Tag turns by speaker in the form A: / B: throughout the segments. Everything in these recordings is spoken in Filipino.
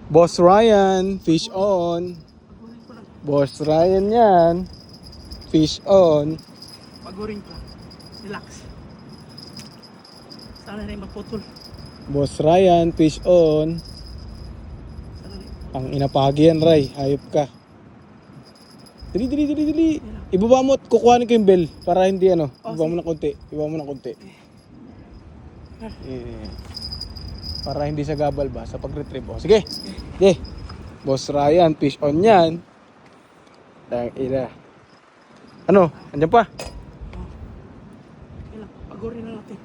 A: Boss Ryan, fish on.
B: Pagurin ko lang.
A: Boss Ryan yan. Fish on.
B: Pagurin ko lang. Relax. Sana rin maputol.
A: Boss Ryan, fish on.
B: Sana rin.
A: Ang inapagi yan, Ray. Hayop ka. Dali. Ibaba mo at kukuhanin ko yung bell para hindi ano. Ibaba mo ng konti. Para hindi sa gabal ba sa pag-retrieve. O, sige. Sige. Boss Ryan, fish on yan. Dang ina. Ano? Andiyan pa?
B: Kailan? Pagurin na natin.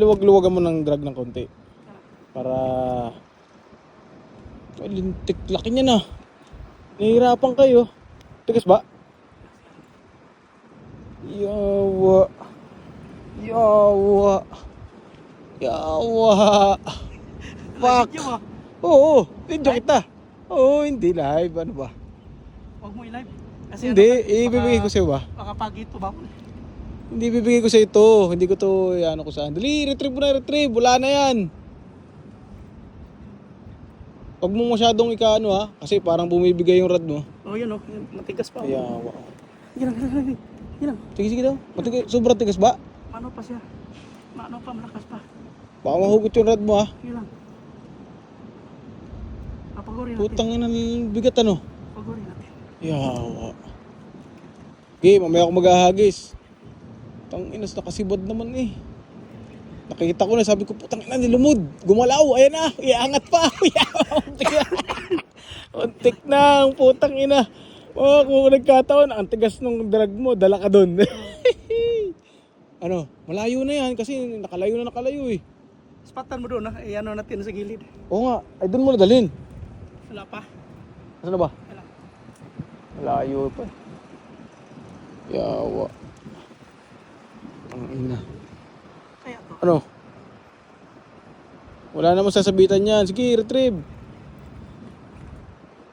A: Luwag-luwagan mo ng drag ng konti. Para... lintik. Laki niya na. Nahihirapan kayo. Tigas ba? Yawa. Fuck.
B: Video mo.
A: Oo, video kita. Oo, hindi live. Ano ba?
B: Huwag mo i-live. Kasi
A: Hindi,
B: ano,
A: ibibigay ko sa'yo ba?
B: Baka pagi ito ba?
A: Hindi ibibigay ko sa'yo ito. Hindi ko to, ano ko saan. Dali, retrieve mo na, retrieve. Wala na yan. Huwag mo masyadong ikaano ha. Kasi parang bumibigay yung rod mo.
B: Oh, yun oh. Matigas pa.
A: Yawa.
B: Yan lang.
A: Sige daw. Sobrang tigas ba?
B: Mano pa siya. Mano pa, malakas pa.
A: Baka mahugot yung rod mo ha.
B: Yun lang. Papagurin natin.
A: Putang ina, bigat ano.
B: Pagurin natin.
A: Yawa. Okay, mamaya ako maghahagis. Tang inas, nakasibad naman eh. Nakita ko na, sabi ko, putang ina, nilumod. Gumalaw, ayan na, iangat pa. Untik na, ang putang ina. Oh, kung nagkataon, ang tigas ng drag mo, dala ka dun. Ano, malayo na yan kasi nakalayo eh.
B: Spatan mo doon ha. Ano natin sa gilid.
A: Oo nga, ay dun mo na dalhin.
B: Wala pa.
A: Nasaan na ba?
B: Wala.
A: Malayo pa. Yawa. Ang ina.
B: Kaya to.
A: Ano? Wala namang sasabitan yan. Sige, retrieve.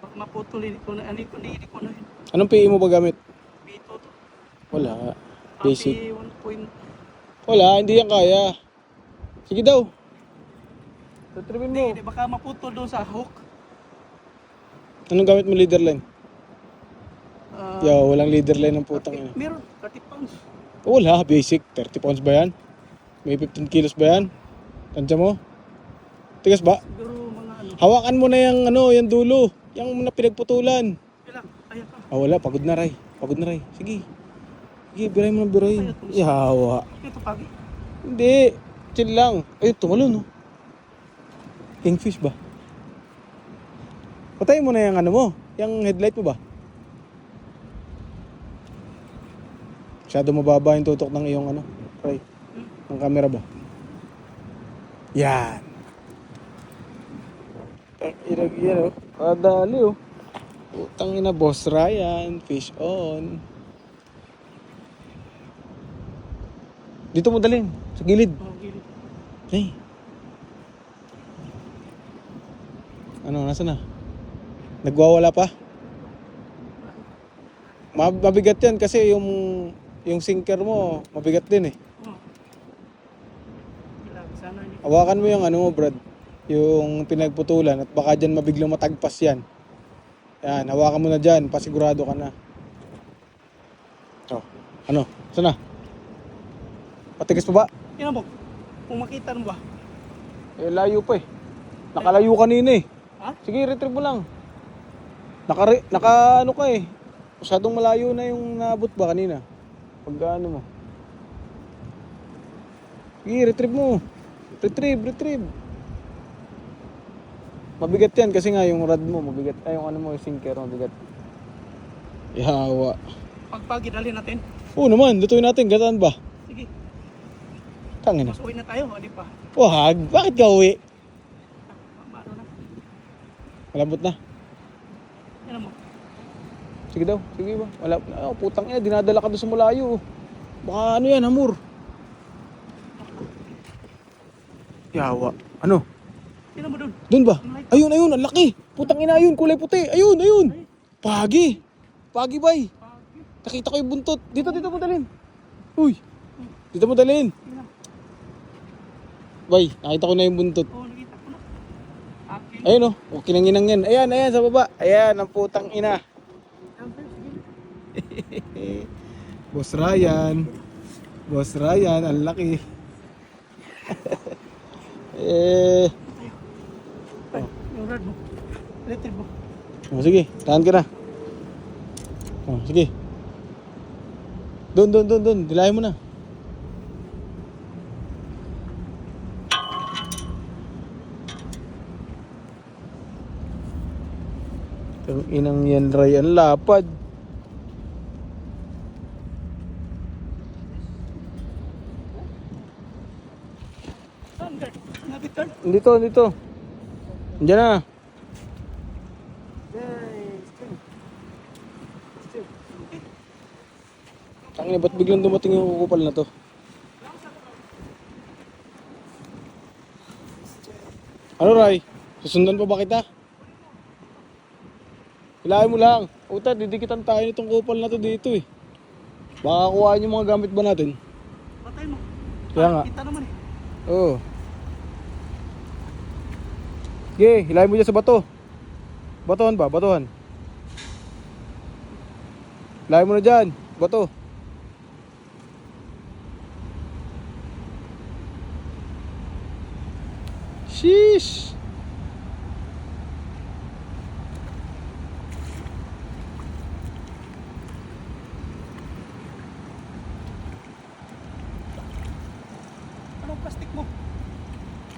B: Baka maputol hindi ko na. Hindi ko na.
A: Anong PE mo ba gamit?
B: Bito to.
A: Wala. Basic.
B: Happy 1 point.
A: Wala, hindi yan kaya. Sige daw. Retrieve mo.
B: Hindi, baka maputol doon sa hook.
A: Anong gamit mo leader line? Walang leader line ng putang ina.
B: Meron, 30 pounds.
A: Wala, basic. 30 pounds ba yan? May 15 kilos ba yan? Tansya mo? Tigas ba?
B: Siguro mga ano.
A: Hawakan mo na yung ano, yung dulo. Yung na pinagputulan.
B: Kailang, kaya pa.
A: Wala, pagod na Ray. Sige. Sige, biray mo na biray. Yawa.
B: Ito pagi.
A: Hindi. Chill lang. Ay, tumalon, no? Kingfish ba? Patayin mo na yung ano mo. Yung headlight mo ba? Masyado mababa yung tutok ng iyong ano, Ray. Ng camera ba? Yan. Irag yan, oh. Kadali, oh. Putang ina, Boss Ryan. Fish on. Dito mo dalhin. Sa gilid.
B: Oh, gilid.
A: Hey. Ano, nasa na? Nagwawala pa? Mabigat yan kasi yung sinker mo, mabigat din eh.
B: Oh. Kailang, sana hindi.
A: Hawakan mo yung ano mo, Brad. Yung pinagputulan at baka dyan mabiglang matagpas yan. Yan, hawakan mo na dyan. Pasigurado ka na. Oh, ano? Sana? Patigas pa ba?
B: Yan mo. Kung makita mo ba?
A: Layo pa eh. Nakalayo kanina eh.
B: Ha?
A: Sige, retrieve mo lang. Ano ka eh. Masyadong malayo na yung naabot ba kanina? Pag ano mo. Sige, retrieve mo. Retrieve. Mabigat yan kasi nga yung rod mo mabigat. Ay, yung ano mo, yung sinker mabigat. Yawa.
B: Pagpagi dalhin natin.
A: Oo naman, lutuin natin. Gataan ba?
B: Sige.
A: Tangina.
B: Mas uwi na tayo, hindi pa.
A: Wag, bakit ka uwi?
B: Mano na.
A: Malambot na.
B: Yan mo.
A: Sige daw, sige ba? Wala, putang ina, dinadala ka doon sa malayo. Baka ano yan, hamur. Yawa. Ano?
B: Yan mo dun.
A: Doon ba? Ayun, ang laki. Putang ina, ayun, kulay puti. Ayun. Pagi bay. Nakita ko yung buntot. Dito mo dalhin. Uy. Dito mo dalhin. Bay, nakita ko na yung buntot.
B: Oh, nakita ko na. Aki
A: Ayun oh, kinanginang yan. Ayan, ayan sa baba. Ayan, ang putang ina. Boss Ryan. Boss Ryan, ang laki. eh,
B: Ay, yung rod mo. Electric mo.
A: oh, sige, tahan ka na. Oh, sige. Doon. Dilayan mo na. Ang inang yan, Ray, ang lapad.
B: Saan, guard? Nabit, guard?
A: Dito. Diyan na. Tangina, ba't biglang dumating yung kukupal na to? Ano, Ray? Susundan pa ba kita? Hilahin mo lang. Uta, didikitan tayo nitong kupal na to dito eh. Baka kuhaan yung mga gamit ba natin?
B: Patay mo.
A: Kaya nga.
B: Kita naman eh.
A: Oo. Sige, hilahin mo dyan sa bato. Batuhan ba? Batuhan. Hilahin mo na dyan. Bato. Sheesh.
B: Anong plastic mo?